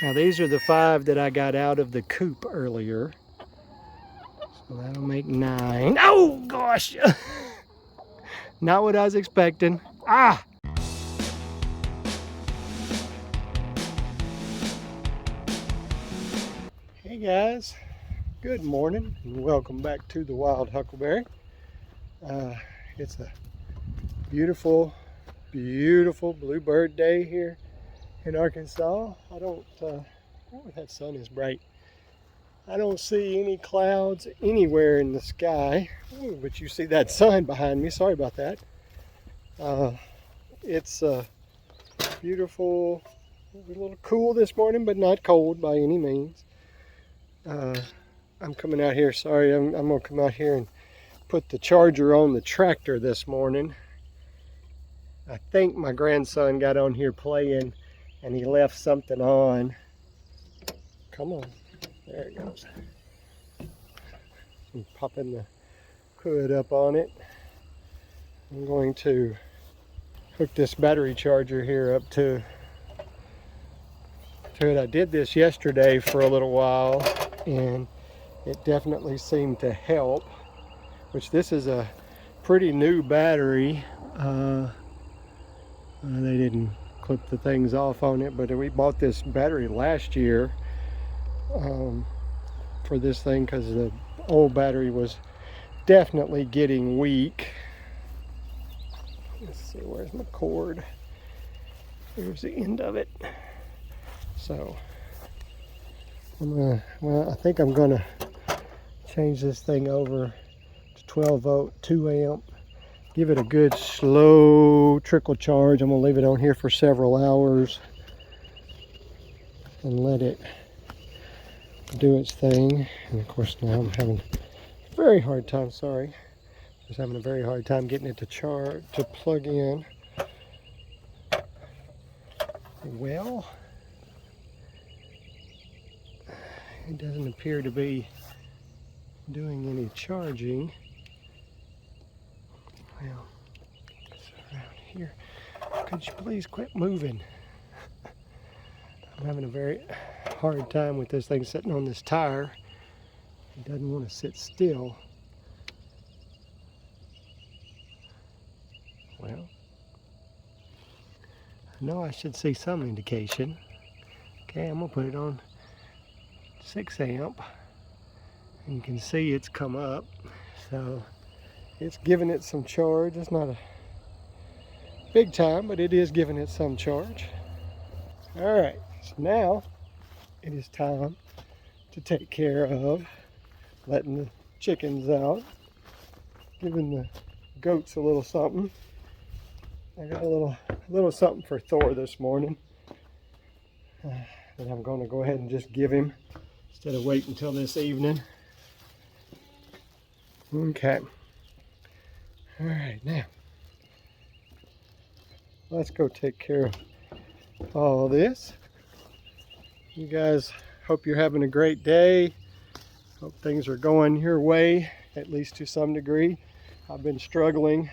Now these are the 5 that I got out of the coop earlier. So that'll make 9. Oh gosh! Not what I was expecting. Ah! Hey guys, good morning and welcome back to the Wild Huckleberry. It's a beautiful bluebird day here in Arkansas. That sun is bright. I don't see any clouds anywhere in the sky. Ooh, but you see that sun behind me. Sorry about that. It's beautiful. A little cool this morning, but not cold by any means. I'm coming out here. Sorry, I'm gonna come out here and put the charger on the tractor this morning. I think my grandson got on here playing and he left something on. Come on, there it goes. I'm popping the hood up on it. I'm going to hook this battery charger here up to it. I did this yesterday for a little while and it definitely seemed to help, which this is a pretty new battery. They didn't clip the things off on it, but we bought this battery last year for this thing because the old battery was definitely getting weak. Let's see, where's my cord? Here's the end of it. So I think I'm gonna change this thing over to 12 volt 2 amp, give it a good slow trickle charge. I'm gonna leave it on here for several hours and let it do its thing. And of course now I'm having a very hard time, just having a very hard time getting it to plug in. Well, it doesn't appear to be doing any charging. Well, it's around here. Could you please quit moving? I'm having a very hard time with this thing sitting on this tire. It doesn't want to sit still. Well, I know I should see some indication. Okay, I'm gonna put it on 6 amp. And you can see it's come up. So it's giving it some charge. It's not a big time, but it is giving it some charge. All right, so now it is time to take care of letting the chickens out, giving the goats a little something. I got a little something for Thor this morning that I'm going to go ahead and just give him instead of waiting until this evening. Okay. All right, now let's go take care of all this. You guys, hope you're having a great day. Hope things are going your way, at least to some degree. I've been struggling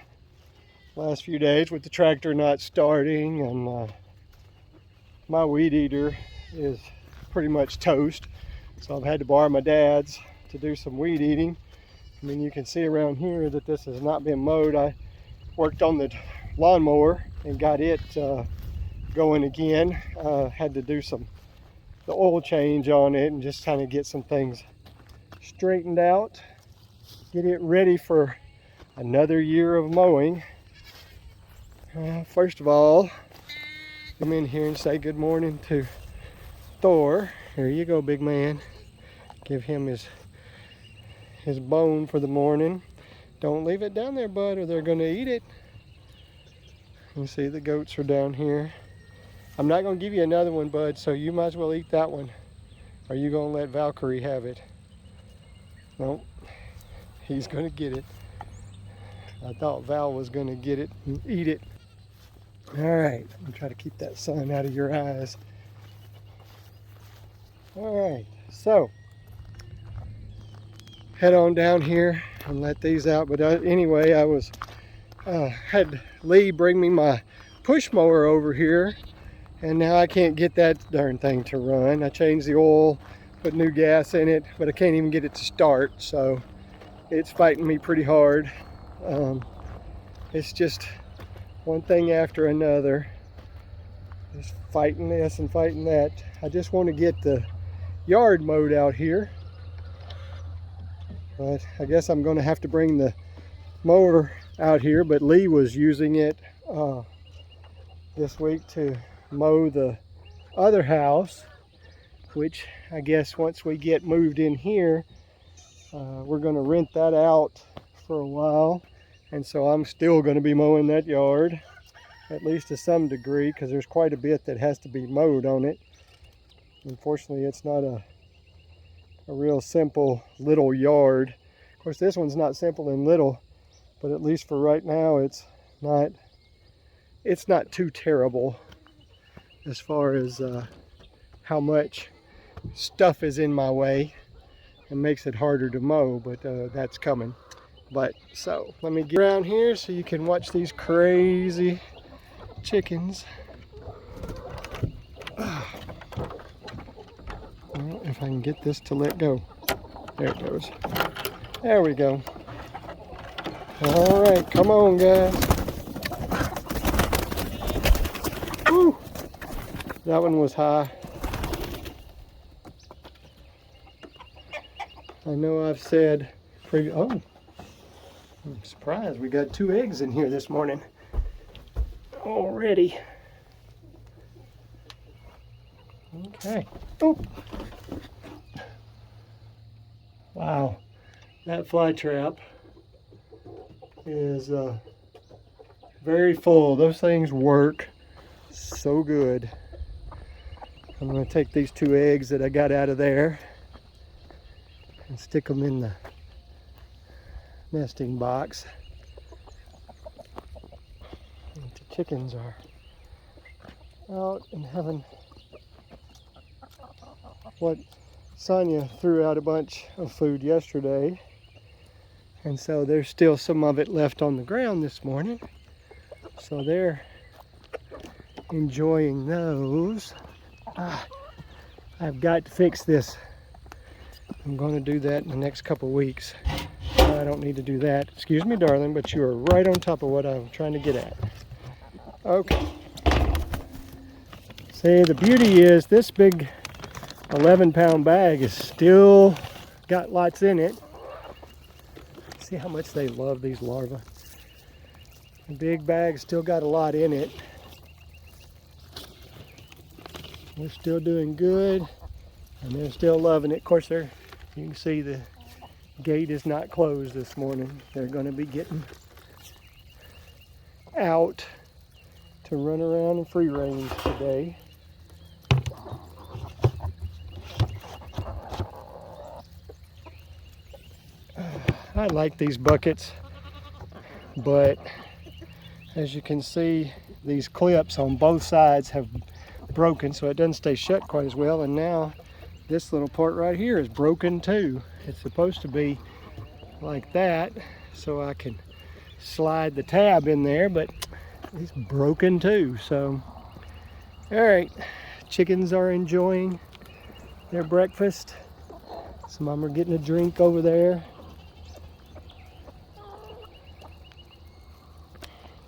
last few days with the tractor not starting, and my weed eater is pretty much toast. So I've had to borrow my dad's to do some weed eating. I mean, you can see around here that this has not been mowed. I worked on the lawnmower and got it going again. Had to do the oil change on it and just kind of get some things straightened out. Get it ready for another year of mowing. First of all, come in here and say good morning to Thor. Here you go, big man. Give him his bone for the morning. Don't leave it down there, bud, or they're going to eat it. You see the goats are down here. I'm not going to give you another one, bud, so you might as well eat that one. Or you going to let Valkyrie have it? Nope. He's going to get it. I thought Val was going to get it and eat it. All right, I'm going to try to keep that sun out of your eyes. All right, so head on down here and let these out. But anyway, I had Lee bring me my push mower over here, And now I can't get that darn thing to run. I changed the oil, put new gas in it, but I can't even get it to start. So it's fighting me pretty hard. It's just one thing after another. Just fighting this and fighting that. I just want to get the yard mowed out here. But I guess I'm going to have to bring the mower out here. But Lee was using it this week to mow the other house, which I guess once we get moved in here, we're going to rent that out for a while. And so I'm still going to be mowing that yard, at least to some degree, because there's quite a bit that has to be mowed on it. Unfortunately, it's not a real simple little yard. Of course, this one's not simple and little, but at least for right now, it's not too terrible as far as how much stuff is in my way and makes it harder to mow, but that's coming. But so let me get around here so you can watch these crazy chickens. Well, if I can get this to let go. There it goes. There we go. All right, come on, guys. Woo! That one was high. I know I've said oh, I'm surprised we got 2 eggs in here this morning already. Okay. Oh. Wow, that fly trap is very full. Those things work so good. I'm going to take these 2 eggs that I got out of there and stick them in the nesting box. The chickens are out and having what Sonia threw out a bunch of food yesterday, and so there's still some of it left on the ground this morning, so they're enjoying those. I've got to fix this. I'm going to do that in the next couple weeks. I don't need to do that. Excuse me, darling, but you are right on top of what I'm trying to get at. Okay. See, the beauty is this big 11-pound bag is still got lots in it. See how much they love these larvae. The big bag still got a lot in it. We're still doing good, and they're still loving it. Of course, you can see the gate is not closed this morning. They're going to be getting out to run around in free range today. I like these buckets, but as you can see, these clips on both sides have broken, so it doesn't stay shut quite as well. And now this little part right here is broken too. It's supposed to be like that so I can slide the tab in there, but it's broken too. So all right, chickens are enjoying their breakfast. Some of them are getting a drink over there.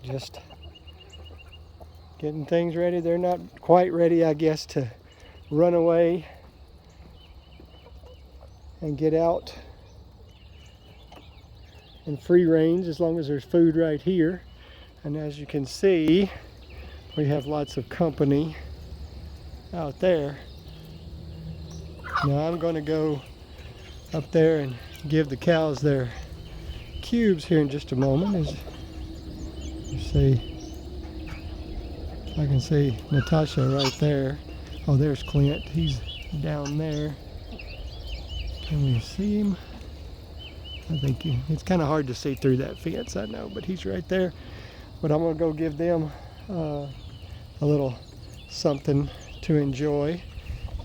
Just getting things ready. They're not quite ready, I guess, to run away and get out in free range as long as there's food right here. And as you can see, we have lots of company out there. Now I'm going to go up there and give the cows their cubes here in just a moment. As you see, I can see Natasha right there. Oh, there's Clint. He's down there. Can we see him? I think it's kind of hard to see through that fence, I know, but he's right there. But I'm going to go give them a little something to enjoy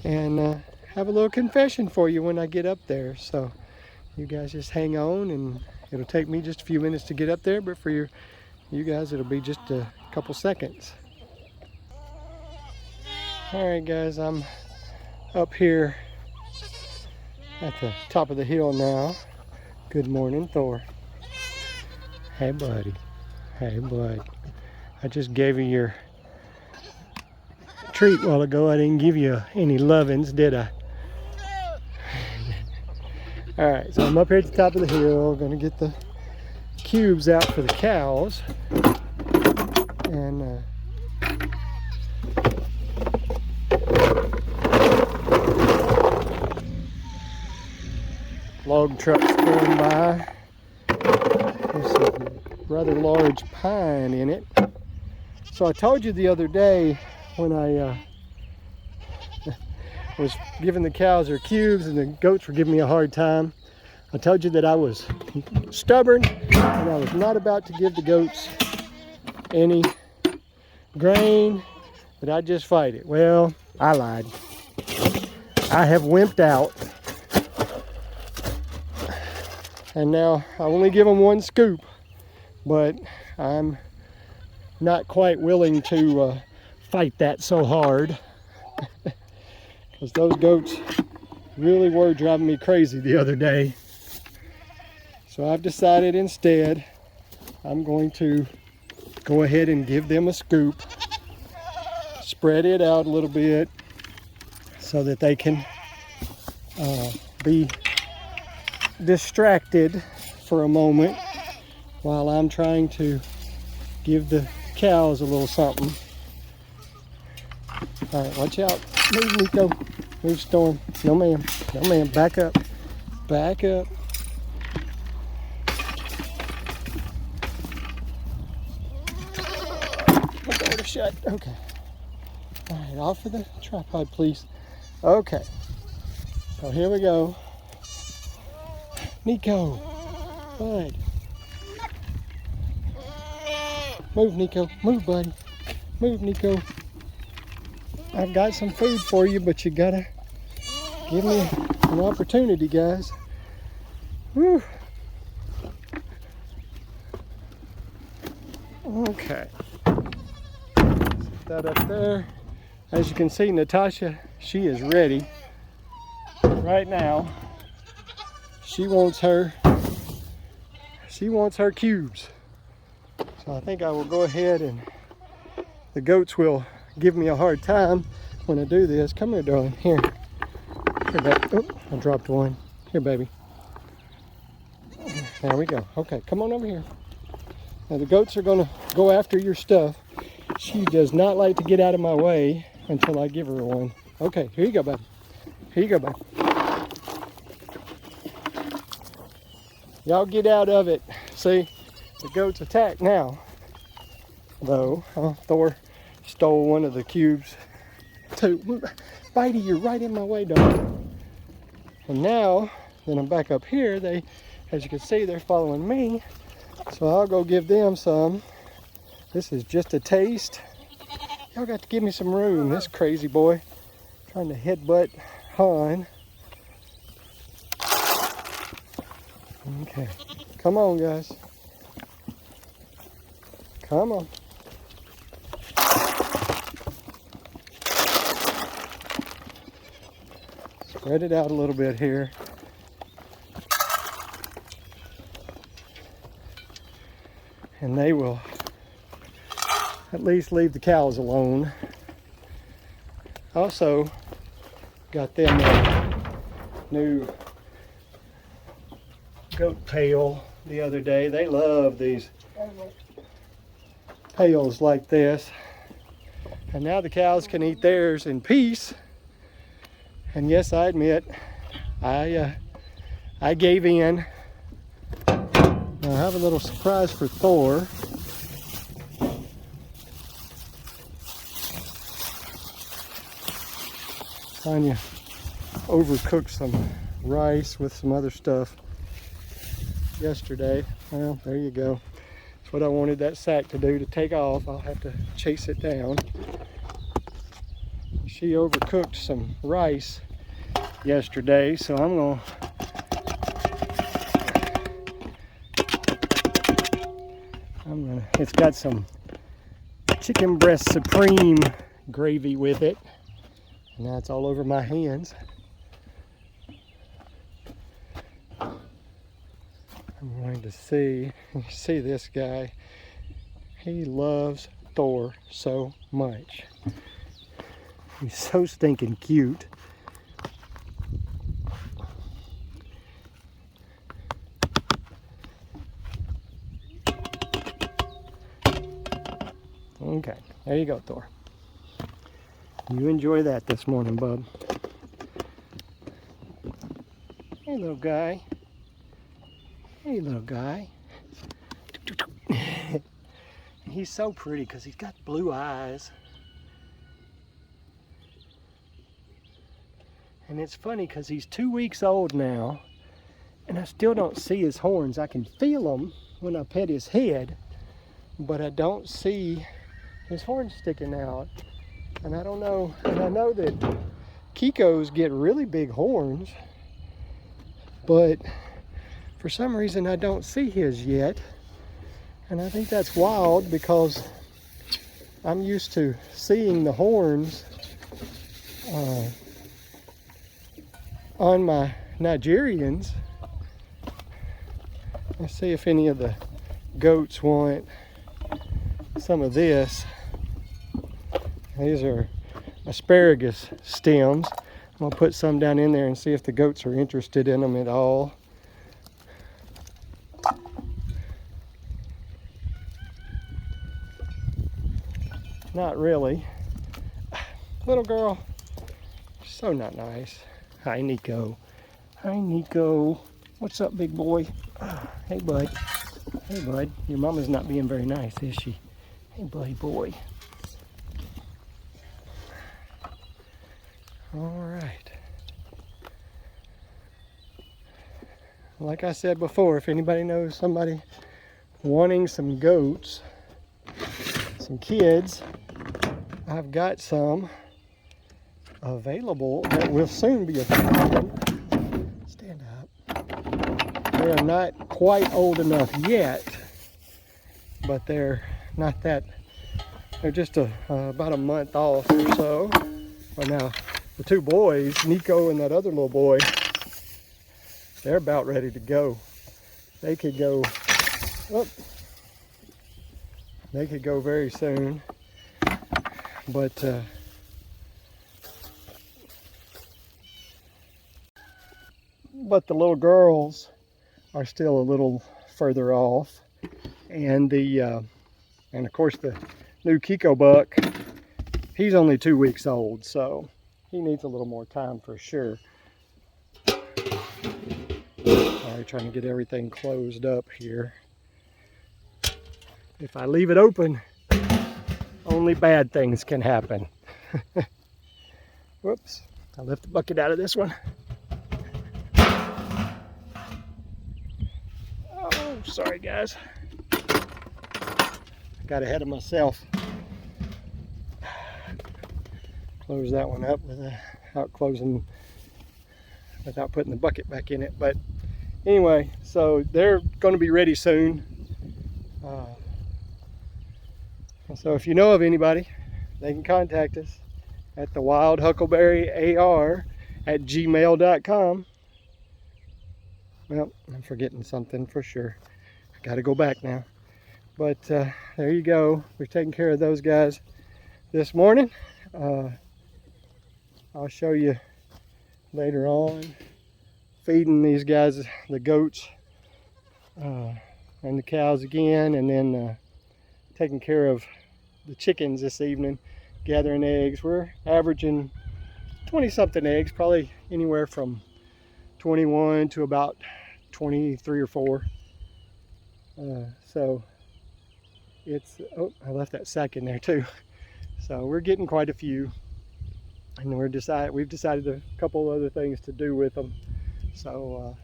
and have a little confession for you when I get up there. So you guys just hang on, and it'll take me just a few minutes to get up there, but for you guys it'll be just a couple seconds. Alright guys, I'm up here at the top of the hill now. Good morning, Thor. Hey buddy. Hey bud. I just gave you your treat a while ago. I didn't give you any lovin's, did I? Alright, so I'm up here at the top of the hill, gonna get the cubes out for the cows. And log trucks going by. There's a rather large pine in it. So I told you the other day when I was giving the cows their cubes and the goats were giving me a hard time. I told you that I was stubborn and I was not about to give the goats any grain, but I'd just fight it. Well, I lied. I have wimped out. And now I only give them one scoop, but I'm not quite willing to fight that so hard. Because those goats really were driving me crazy the other day. So I've decided instead I'm going to go ahead and give them a scoop, spread it out a little bit so that they can be distracted for a moment while I'm trying to give the cows a little something. All right, watch out. Move, Nico. Move, Storm. No, ma'am. No, ma'am. Back up. Back up. My door shut. Okay. All right, off of the tripod, please. Okay. So here we go. Nico. Bud. Move, Nico. Move, buddy. Move, Nico. I've got some food for you, but you gotta give me an opportunity, guys. Whew. Okay. Set that up there. As you can see, Natasha, she is ready right now. She wants her cubes. So I think I will go ahead, and the goats will give me a hard time when I do this. Come here, darling. Here. Here, baby. Oh, I dropped one. Here, baby. There we go. Okay, come on over here. Now the goats are gonna go after your stuff. She does not like to get out of my way until I give her one. Okay, here you go, baby. Here you go, baby. Y'all get out of it. See, the goats attack now. Though, Thor stole one of the cubes too. Bitey, you're right in my way, dog. And now that I'm back up here, they, as you can see, they're following me. So I'll go give them some. This is just a taste. Y'all got to give me some room. This crazy boy trying to headbutt Han. Okay, come on, guys. Come on. Spread it out a little bit here. And they will at least leave the cows alone. Also, got them a new goat pail the other day. They love these pails like this. And now the cows can eat theirs in peace. And yes, I admit, I gave in. Now I have a little surprise for Thor. Tanya overcooked some rice with some other stuff yesterday. Well, there you go. That's what I wanted that sack to do, to take off. I'll have to chase it down. She overcooked some rice yesterday, so it's got some chicken breast supreme gravy with it. And now it's all over my hands. I'm going to see this guy. He loves Thor so much. He's so stinking cute. Okay, there you go, Thor. You enjoy that this morning, bub. Hey, little guy. Hey, little guy. He's so pretty because he's got blue eyes. And it's funny because he's 2 weeks old now, and I still don't see his horns. I can feel them when I pet his head, but I don't see his horns sticking out. And I don't know, and I know that Kikos get really big horns, but for some reason I don't see his yet. And I think that's wild because I'm used to seeing the horns on my Nigerians. Let's see if any of the goats want some of this. These are asparagus stems. I'm gonna put some down in there and see if the goats are interested in them at all. Not really. Little girl, so not nice. Hi, Nico. Hi, Nico. What's up, big boy? Hey, bud. Hey, bud. Your mama's not being very nice, is she? Hey, buddy boy. All right. Like I said before, if anybody knows somebody wanting some goats, some kids, I've got some available that will soon be available. Stand up. They are not quite old enough yet, but they're not that. They're just about a month off or so. But now the two boys, Nico and that other little boy, they're about ready to go. They could go. Oh, they could go very soon. But the little girls are still a little further off, and and of course the new Kiko Buck, he's only 2 weeks old, so he needs a little more time for sure. Alright, trying to get everything closed up here. If I leave it open, only bad things can happen. Whoops, I left the bucket out of this one. Oh, sorry guys. I got ahead of myself. Close that one up without putting the bucket back in it. But anyway, so they're going to be ready soon. So if you know of anybody, they can contact us at thewildhuckleberryar@gmail.com. Well, I'm forgetting something for sure. I got to go back now. But there you go. We're taking care of those guys this morning. I'll show you later on feeding these guys, the goats and the cows again, and then taking care of the chickens this evening, gathering eggs. We're averaging 20-something eggs, probably anywhere from 21 to about 23 or 4. So it's, oh, I left that sack in there too. So we're getting quite a few, and we've decided a couple other things to do with them. So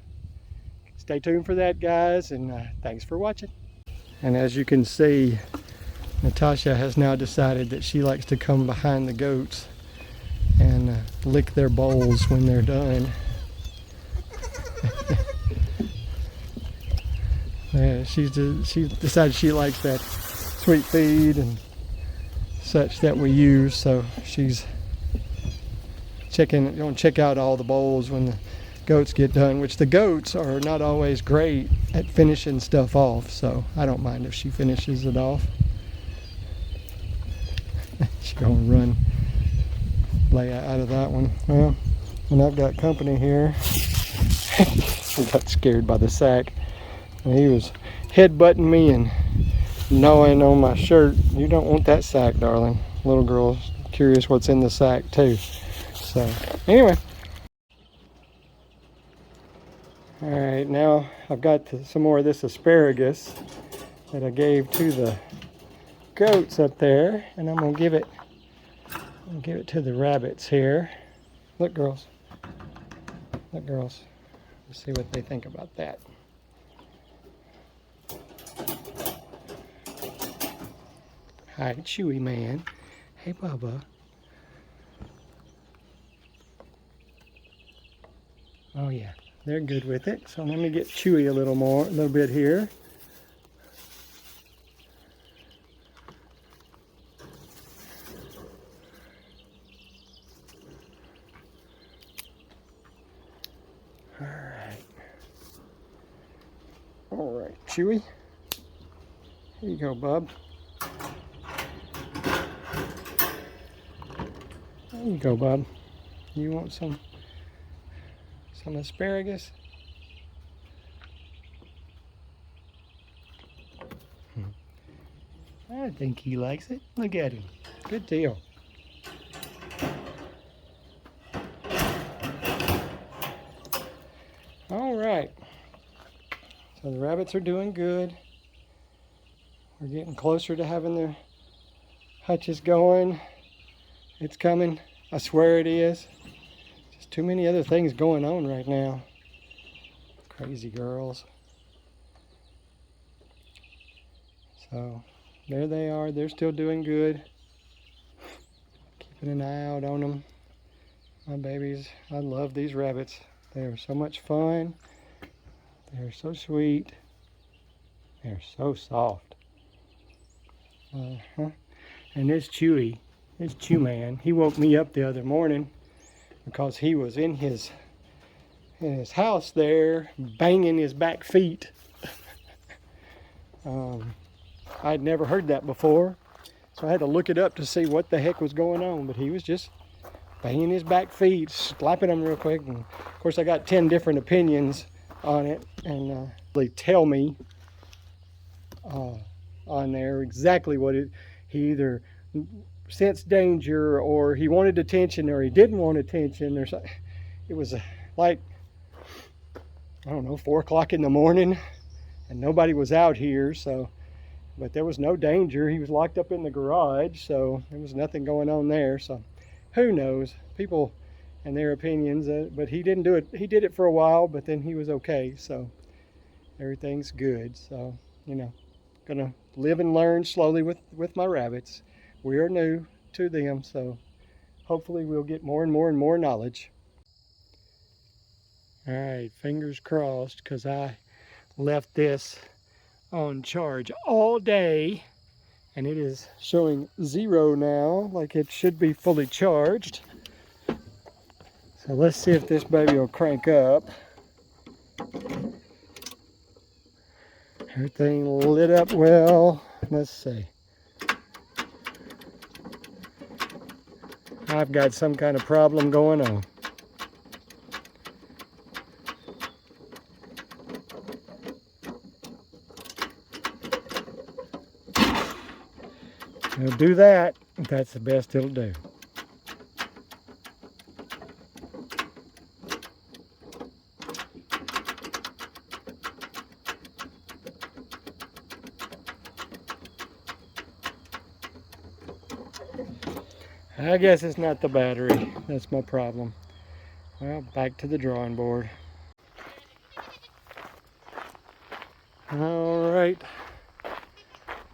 stay tuned for that, guys, and thanks for watching. And as you can see, Natasha has now decided that she likes to come behind the goats and lick their bowls when they're done. Yeah, she decided she likes that sweet feed and such that we use, so she's Gonna check out all the bowls when the goats get done, which the goats are not always great at finishing stuff off, so I don't mind if she finishes it off. She's gonna run, lay out of that one. Well, and I've got company here. He got scared by the sack. And he was headbutting me and gnawing on my shirt. You don't want that sack, darling. Little girl's curious what's in the sack too. So anyway. All right, now I've got some more of this asparagus that I gave to the goats up there, and I'm gonna give it to the rabbits here. Look, girls. Look, girls. Let's see what they think about that. Hi, Chewy man. Hey, Bubba. Oh yeah, they're good with it. So let me get Chewy a little bit here. All right, Chewy. Here you go, bub. There you go, bub. You want some asparagus? I think he likes it. Look at him. Good deal. All right. So the rabbits are doing good. We're getting closer to having their hutches going. It's coming. I swear it is. Just too many other things going on right now. Crazy girls. So there they are. They're still doing good. Keeping an eye out on them. My babies. I love these rabbits. They are so much fun. They're so sweet. They're so soft. And this Chewy, this Chew man, he woke me up the other morning because he was in his house there banging his back feet. I'd never heard that before, so I had to look it up to see what the heck was going on, but he was just banging his back feet, slapping them real quick. And of course I got 10 different opinions on it, and they tell me on there exactly what he either sensed danger, or he wanted attention, or he didn't want attention, or something. It was like, I don't know, 4 o'clock in the morning, and nobody was out here, so, but there was no danger. He was locked up in the garage, so there was nothing going on there. So who knows, people and their opinions, but he didn't do it. He did it for a while, but then he was okay, so everything's good. So, you know, gonna live and learn slowly with my rabbits. We are new to them, so hopefully we'll get more and more and more knowledge. All right, fingers crossed, because I left this on charge all day, and it is showing 0 now, like it should be fully charged. So let's see if this baby will crank up. Everything lit up well. Let's see. I've got some kind of problem going on. It'll do that. That's the best it'll do. I guess it's not the battery. That's my problem. Well, back to the drawing board. All right.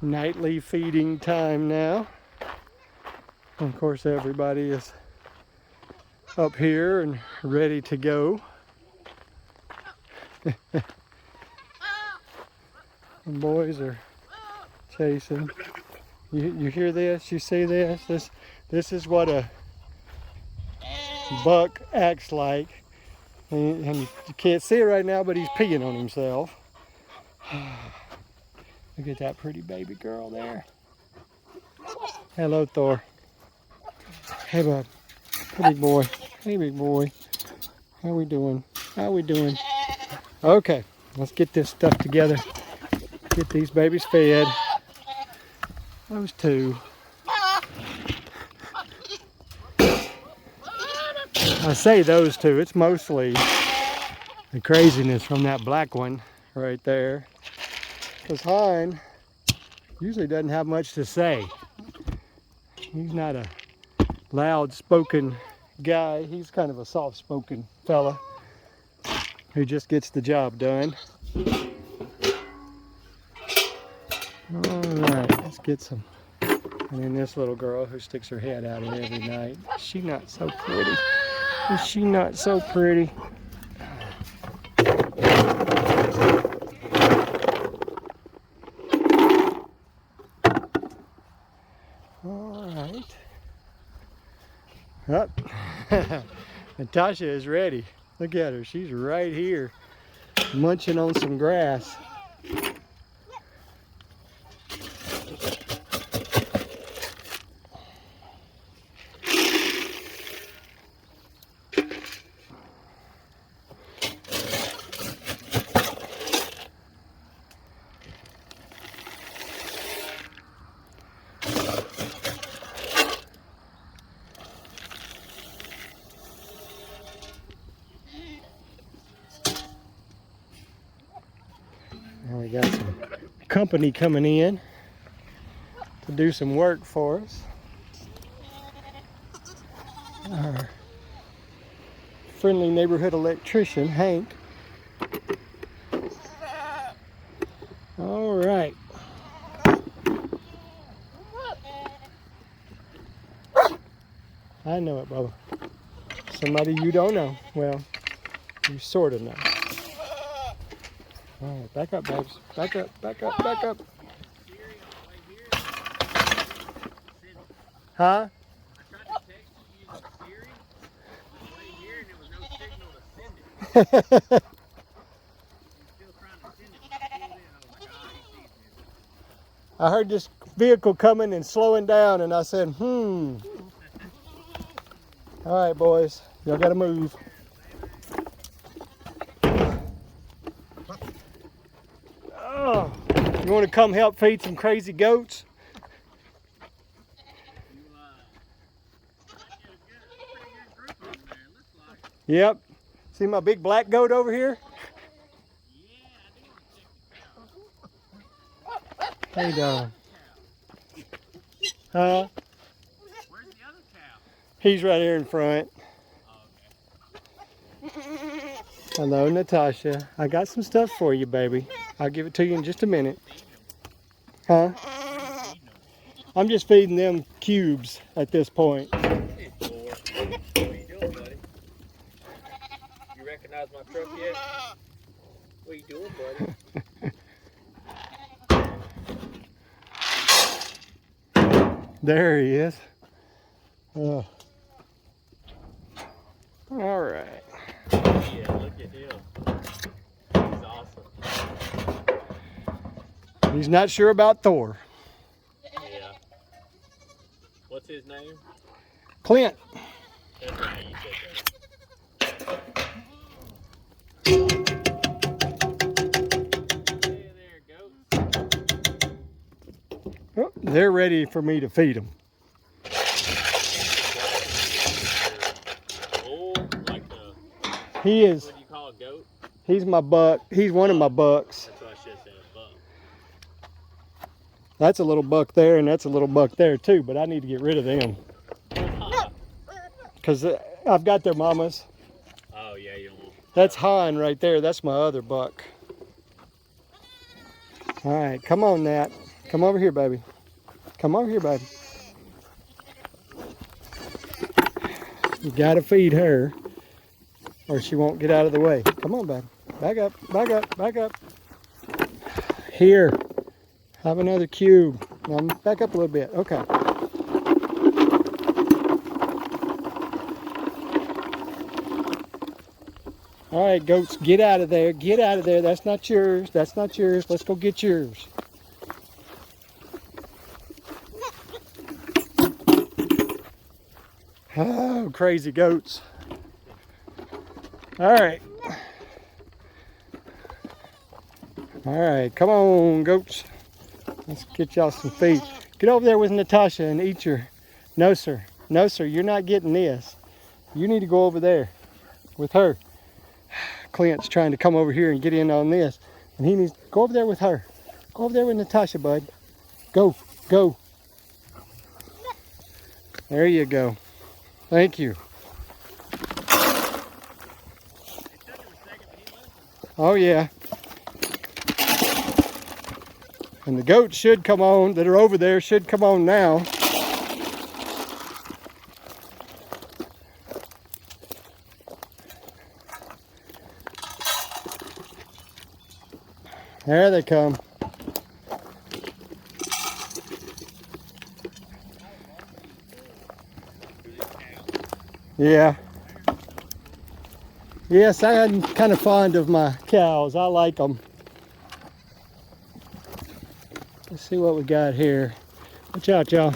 Nightly feeding time now. Of course, everybody is up here and ready to go. The boys are chasing. You hear this? You see this? This is what a Buck acts like. And you can't see it right now, but he's peeing on himself. Look at that pretty baby girl there. Hello, Thor. Hey, bud. Hey, big boy. Hey, big boy. How we doing? How we doing? Okay, let's get this stuff together. Get these babies fed. Those two. I say those two. It's mostly the craziness from that black one right there. Because Hein usually doesn't have much to say. He's not a loud-spoken guy. He's kind of a soft-spoken fella who just gets the job done. All right, let's get some. And then this little girl who sticks her head out here every night. Is she not so pretty? Is she not so pretty? All right. Up. Natasha is ready. Look at her. She's right here munching on some grass. And we got some company coming in to do some work for us. Our friendly neighborhood electrician, Hank. All right. I know it, Bubba. Somebody you don't know. Well, you sort of know. All right, back up, babes. Back up, back up, back up. Huh? I tried to text you using Siri on the way here, and there was no signal to send it. You're still trying to send it. Still in. I was like, ah, he sees me. I heard this vehicle coming and slowing down, and I said, All right, boys, y'all gotta move. Oh, you want to come help feed some crazy goats? Yep. See my big black goat over here? How you doing? Huh? Where's the other cow? He's right here in front. Oh, okay. Hello, Natasha. I got some stuff for you, baby. I'll give it to you in just a minute. Huh? I'm just feeding them cubes at this point. Hey, Thor. What are you doing, buddy? You recognize my truck yet? What are you doing, buddy? There he is. Oh. All right. Yeah, look at him. He's awesome. He's not sure about Thor. Yeah. What's his name? Clint. That's right, you said that. Hey there, goats. Oh, they're ready for me to feed them. He is. What do you call a goat? He's my buck. He's one of my bucks. That's what I should have said, a buck. That's a little buck there, and that's a little buck there too. But I need to get rid of them because I've got their mamas. Oh yeah, you don't want. That's Han right there. That's my other buck. All right, come on, Nat. Come over here, baby. Come over here, baby. You gotta feed her, or she won't get out of the way. Come on, baby. Back up, back up, back up. Here, have another cube. Now back up a little bit. Okay. All right, goats, get out of there. Get out of there. That's not yours. That's not yours. Let's go get yours. Oh, crazy goats. All right. All right, come on, goats. Let's get y'all some feed. Get over there with Natasha and eat your... No, sir. No, sir, you're not getting this. You need to go over there with her. Clint's trying to come over here and get in on this. And he needs to go over there with her. Go over there with Natasha, bud. Go, go. There you go. Thank you. Oh, yeah. And the goats should come on, that are over there, should come on now. There they come. Yeah. Yes, I'm kind of fond of my cows. I like them. Let's see what we got here. Watch out, y'all.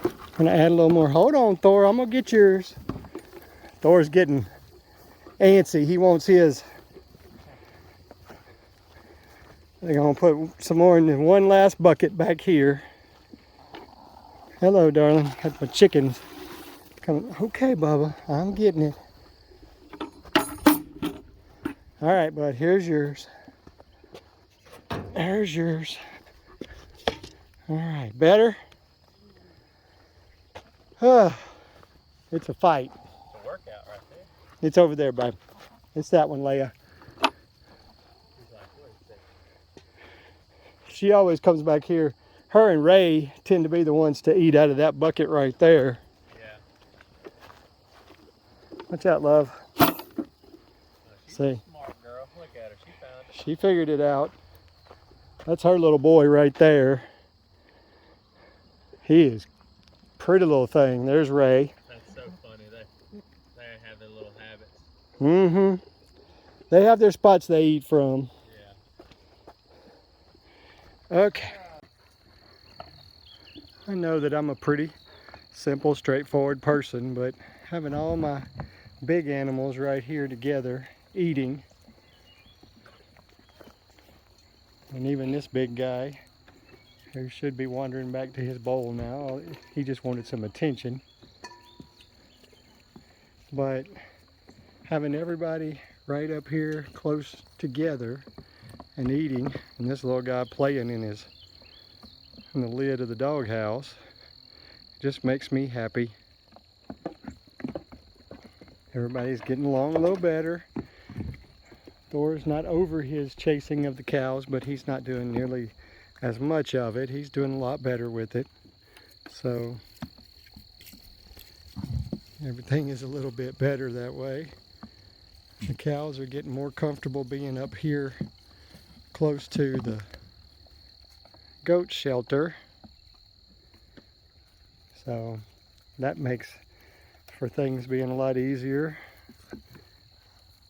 I'm gonna add a little more. Hold on, Thor. I'm gonna get yours. Thor's getting antsy. He wants his. They're gonna put some more in one last bucket back here. Hello, darling. Got my chickens coming. Okay, Bubba. I'm getting it. All right, bud. Here's yours. There's yours. All right, better? It's a fight. It's a workout right there. It's over there, babe. It's that one, Leia. She always comes back here. Her and Ray tend to be the ones to eat out of that bucket right there. Yeah. Watch out, love. She's See? a smart girl. Look at her. She found it. She figured it out. That's her little boy right there. He is a pretty little thing. There's Ray. That's so funny. They have their little habits. Mm-hmm. They have their spots they eat from. Yeah. Okay. I know that I'm a pretty simple, straightforward person, but having all my big animals right here together eating, and even this big guy who should be wandering back to his bowl now, he just wanted some attention. But having everybody right up here close together and eating, and this little guy playing in the lid of the doghouse, just makes me happy. Everybody's getting along a little better. Thor's not over his chasing of the cows, but he's not doing nearly as much of it. He's doing a lot better with it. So everything is a little bit better that way. The cows are getting more comfortable being up here close to the goat shelter. So that makes for things being a lot easier.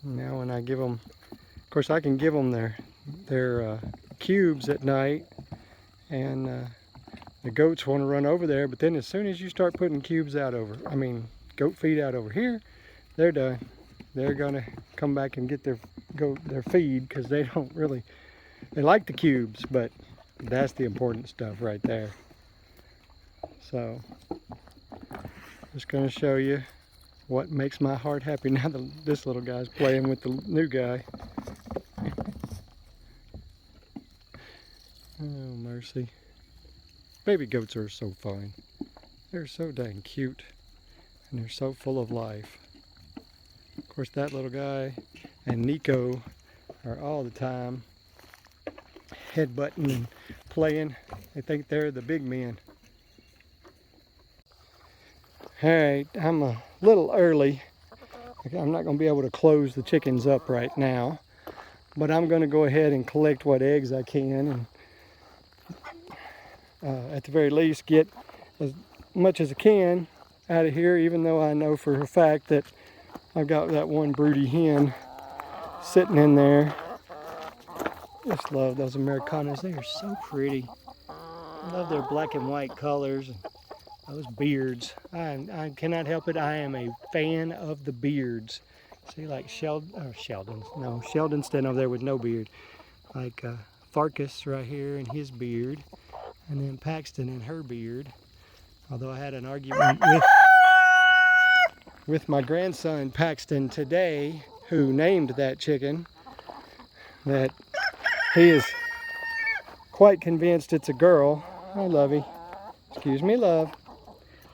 Now when I give them, of course I can give them their cubes at night, and the goats want to run over there, but then as soon as you start putting cubes out goat feed out over here, they're done. They're gonna come back and get their feed, because they like the cubes, but that's the important stuff right there. So just gonna show you what makes my heart happy now that this little guy's playing with the new guy. Oh, mercy. Baby goats are so fun. They're so dang cute, and they're so full of life. Of course, that little guy and Nico are all the time headbutting and playing. They think they're the big men. Alright, I'm a little early. I'm not going to be able to close the chickens up right now, but I'm going to go ahead and collect what eggs I can, and at the very least get as much as I can out of here, even though I know for a fact that I've got that one broody hen sitting in there. Just love those Americanas. They are so pretty. I love their black and white colors and those beards. I cannot help it. I am a fan of the beards. See, like Sheldon's standing over there with no beard. Like Farkas right here and his beard. And then Paxton and her beard. Although I had an argument with my grandson Paxton today, who named that chicken, that he is quite convinced it's a girl. Oh, Lovey. Excuse me, love.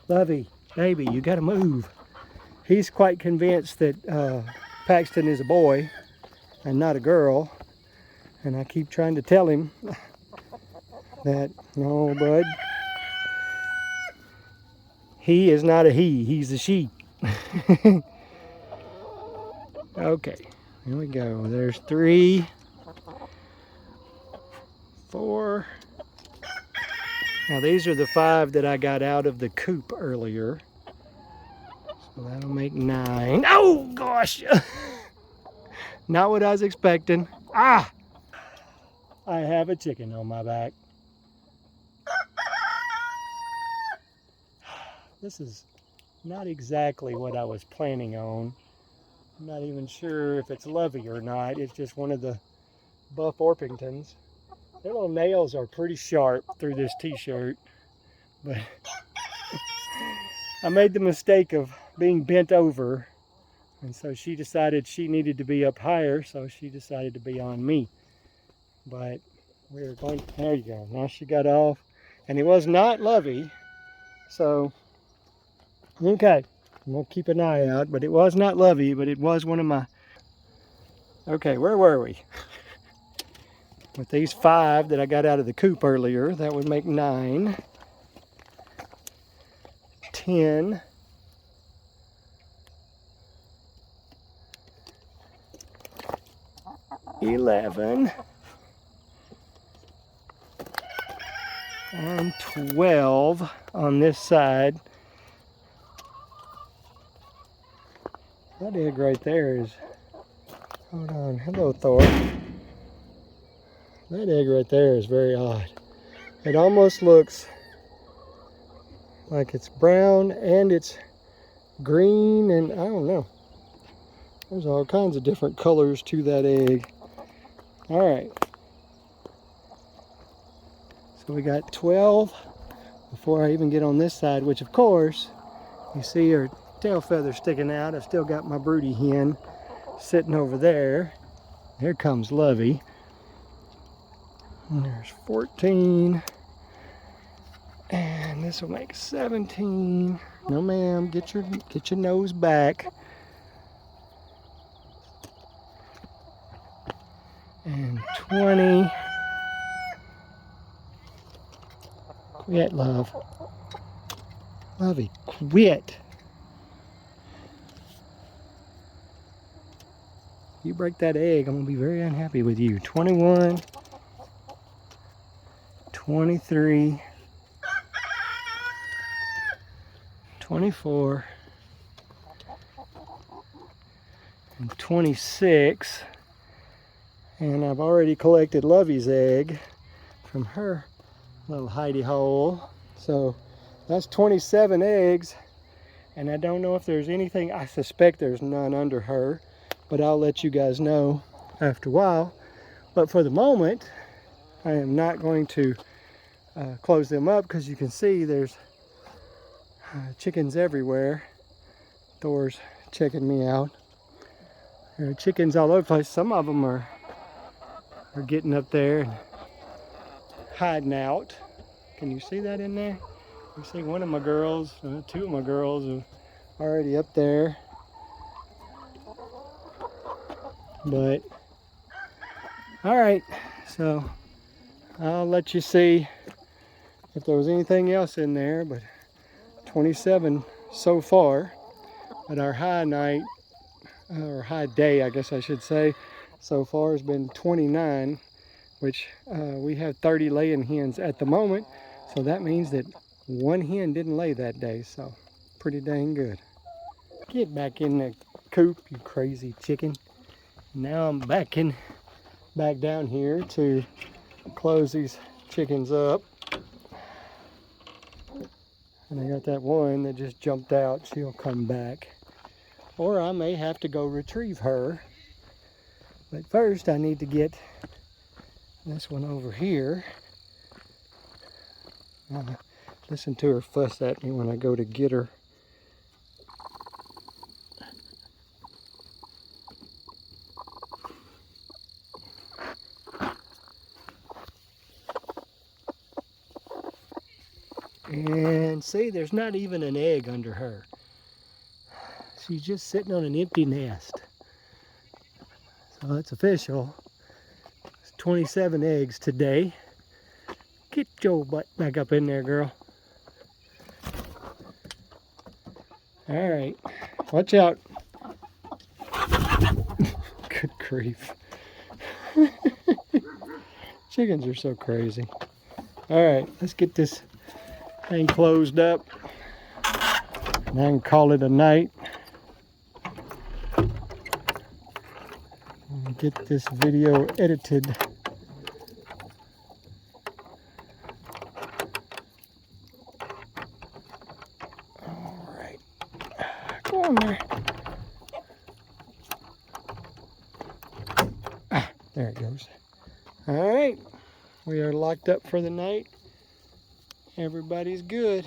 Lovey, baby, you gotta move. He's quite convinced that Paxton is a boy and not a girl. And I keep trying to tell him that, no, bud, he is not a he, he's a she. Okay, here we go. There's 3, 4. Now these are the 5 that I got out of the coop earlier. So that'll make 9. Oh gosh! Not what I was expecting. Ah! I have a chicken on my back. This is not exactly what I was planning on. I'm not even sure if it's Lovey or not. It's just one of the Buff Orpingtons. Their little nails are pretty sharp through this t-shirt, but I made the mistake of being bent over, and so she decided she needed to be up higher, so she decided to be on me. But we're going, there you go. Now she got off, and it was not Lovey, so okay. I'm gonna keep an eye out, but it was not Lovey, but it was one of my... Okay, where were we? With these 5 that I got out of the coop earlier, that would make 9, 10, 11, and 12 on this side. That egg right there is, hold on, hello Thor. That egg right there is very odd. It almost looks like it's brown and it's green, and I don't know. There's all kinds of different colors to that egg. All right. So we got 12 before I even get on this side, which of course, you see her tail feather sticking out. I've still got my broody hen sitting over there. Here comes Lovey. And there's 14. And this will make 17. No ma'am, get your nose back. And 20. Quit, love. Lovey, quit. You break that egg, I'm gonna be very unhappy with you. 21, 23, 24, and 26. And I've already collected Lovey's egg from her little hidey hole. So that's 27 eggs. And I don't know if there's anything, I suspect there's none under her, but I'll let you guys know after a while. But for the moment, I am not going to close them up, because you can see there's chickens everywhere. Thor's checking me out. There are chickens all over the place. Some of them are getting up there and hiding out. Can you see that in there? You see one of my girls, 2 of my girls are already up there. But, all right, so I'll let you see if there was anything else in there, but 27 so far. But our high night, or high day, I guess I should say, so far has been 29, which we have 30 laying hens at the moment. So that means that 1 hen didn't lay that day, so pretty dang good. Get back in the coop, you crazy chicken. Now I'm back down here to close these chickens up. And I got that one that just jumped out. She'll come back. Or I may have to go retrieve her. But first I need to get this one over here. Listen to her fuss at me when I go to get her. And see, there's not even an egg under her. She's just sitting on an empty nest. So it's official. It's 27 eggs today. Get your butt back up in there, girl. All right, watch out. Good grief. Chickens are so crazy. All right, let's get this thing closed up. And I can call it a night. And get this video edited. All right, go on there. There it goes. All right, we are locked up for the night. Everybody's good.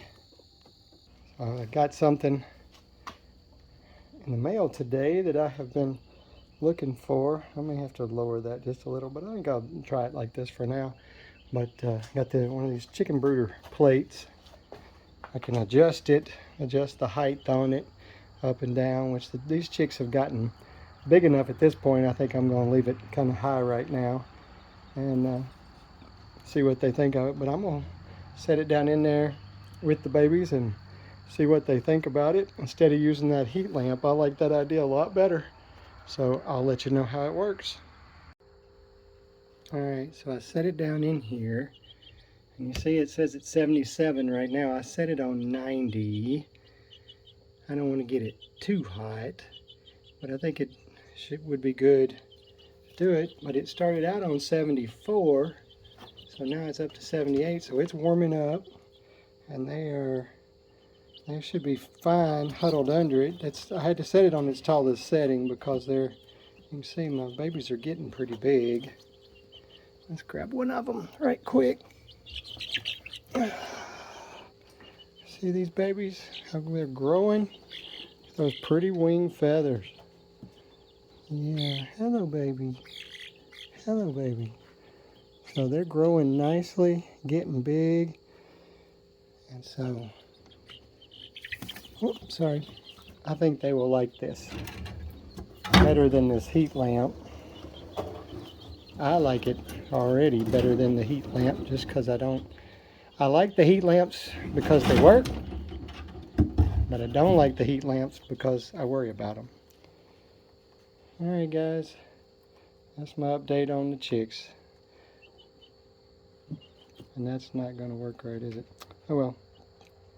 I got something in the mail today that I have been looking for. I may have to lower that just a little, but I think I'll try it like this for now. But got one of these chicken brooder plates. I can adjust it, adjust the height on it up and down, which these chicks have gotten big enough at this point. I think I'm going to leave it kind of high right now and see what they think of it. But I'm going to set it down in there with the babies and see what they think about it. Instead of using that heat lamp, I like that idea a lot better. So I'll let you know how it works. All right, so I set it down in here. And you see it says it's 77 right now. I set it on 90. I don't want to get it too hot, but I think it would be good to do it. But it started out on 74, so now it's up to 78. So it's warming up, and they should be fine huddled under it. I had to set it on its tallest setting because you can see my babies are getting pretty big. Let's grab one of them right quick. See these babies, how they're growing? Those pretty wing feathers. Yeah, hello baby. Hello baby. So they're growing nicely, getting big. And so, oops, sorry. I think they will like this better than this heat lamp. I like it already better than the heat lamp just because I like the heat lamps because they work, but I don't like the heat lamps because I worry about them. All right, guys, that's my update on the chicks. And that's not going to work right, is it? Oh well.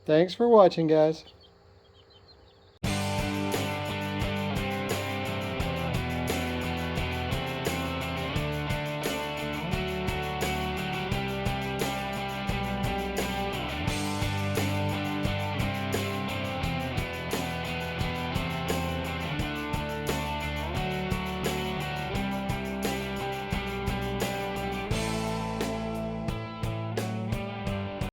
Thanks for watching, guys.